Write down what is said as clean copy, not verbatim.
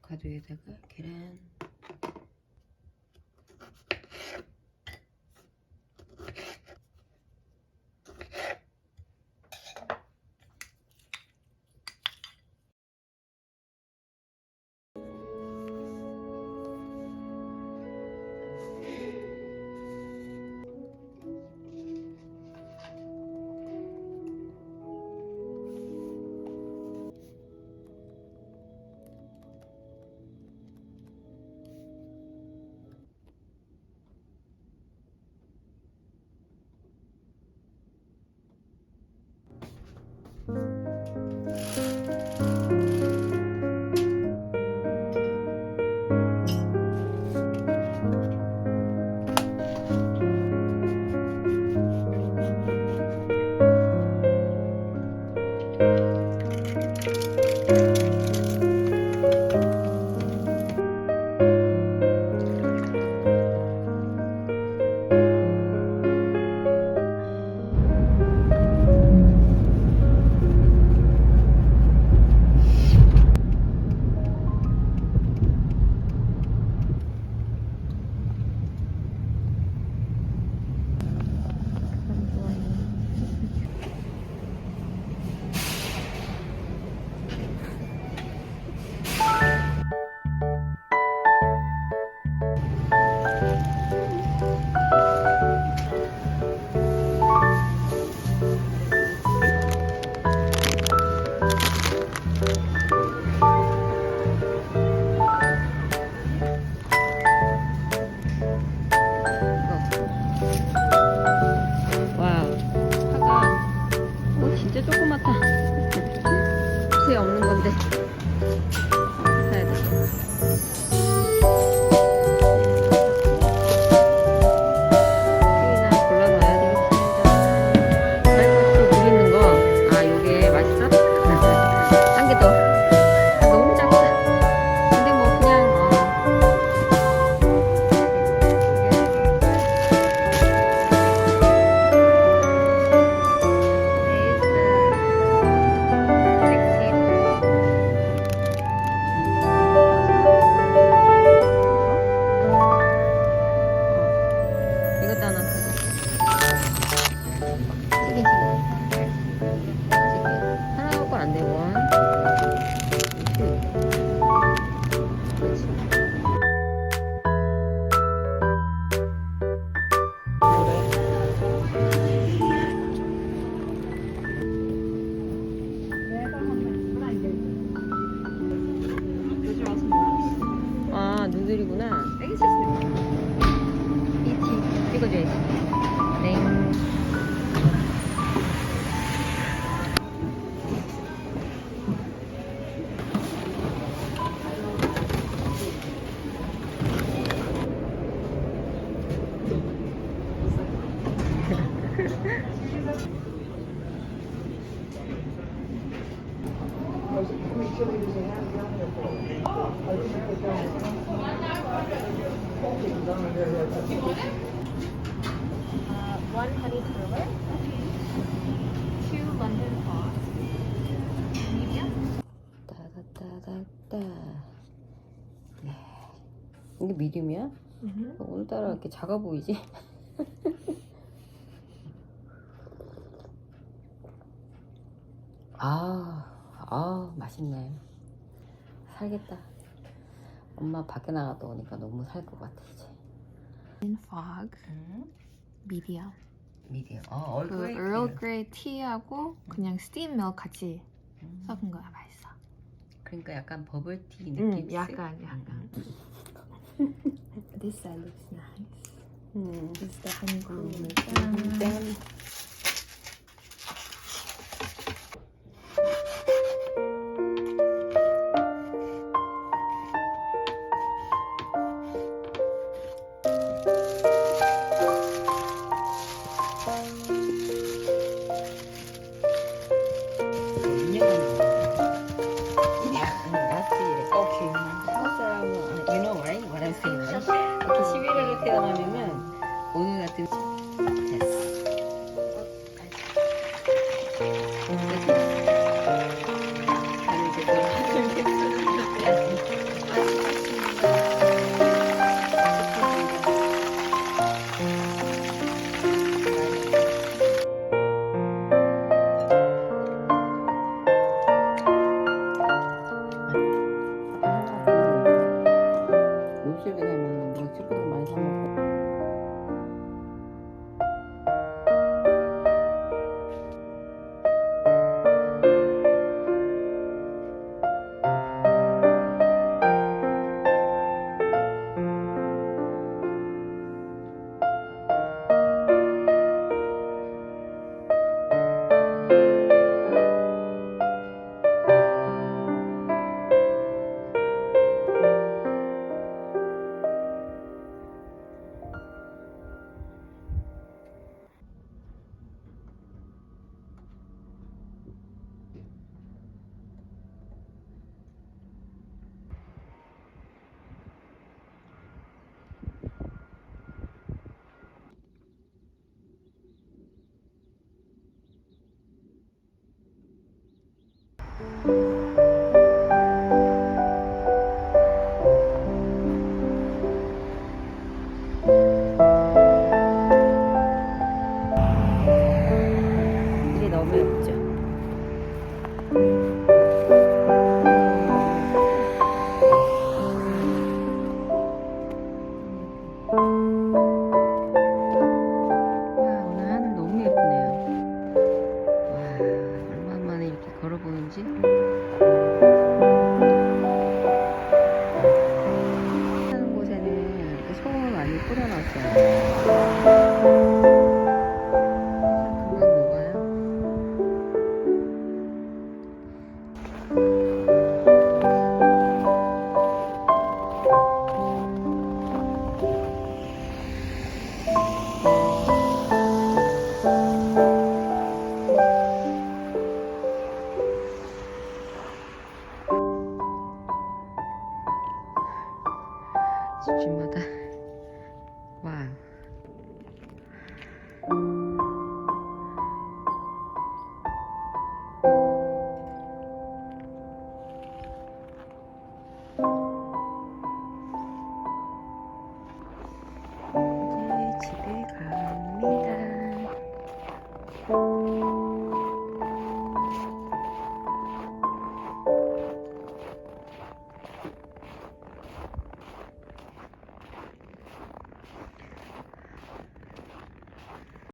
가루에다가 계란, 맛이 없는 건데 사야 돼. 튀기나 골라서 넣어야 되겠습니다. 쌀국수 물 있는 거. 아, 요게 맛있어? 딴 게 더. 너무 작다. 근데 뭐 그냥 이것도 하나 더. 튀김. 하나 갖고 안 돼, 원. 그렇지. 아, 누들이구나. 이치 찍어줘야지. 네. One honey cruller, 2 London fog, medium. 따다따다따. 네. 이게 미디움이야? 오늘따라 이렇게 작아 보이지? 맛있네. 살겠다. 엄마 밖에 나갔다 오니까 너무 살 것 같아 이제. In fog, medium. 미디움. 그 Earl Grey tea하고 그냥 steam milk 같이 섞은 거야. 맛있어. 그러니까 약간 버블티 느낌. 약간. This side looks nice. This is the honey cruller. 짠. 하는 곳에는 이렇게 소금을 많이 뿌려놨어요. 금방 녹아요.